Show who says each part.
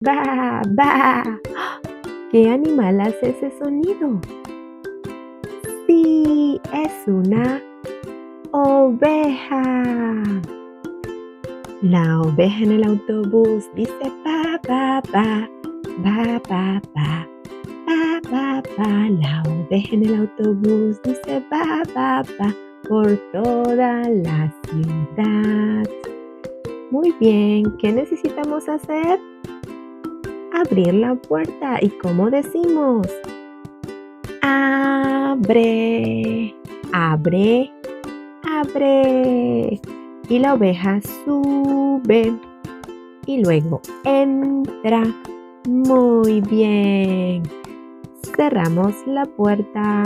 Speaker 1: Ba, ba. ¿Qué animal hace ese sonido? Sí, es una oveja. La oveja en el autobús dice ba, ba, ba, ba, ba, ba, ba, ba, ba. La oveja en el autobús dice ba, ba, ba, por toda la ciudad. Muy bien, ¿qué necesitamos hacer? Abrir la puerta. ¿Y cómo decimos? Abre, abre, abre. Y la oveja sube y luego entra. Muy bien. Cerramos la puerta.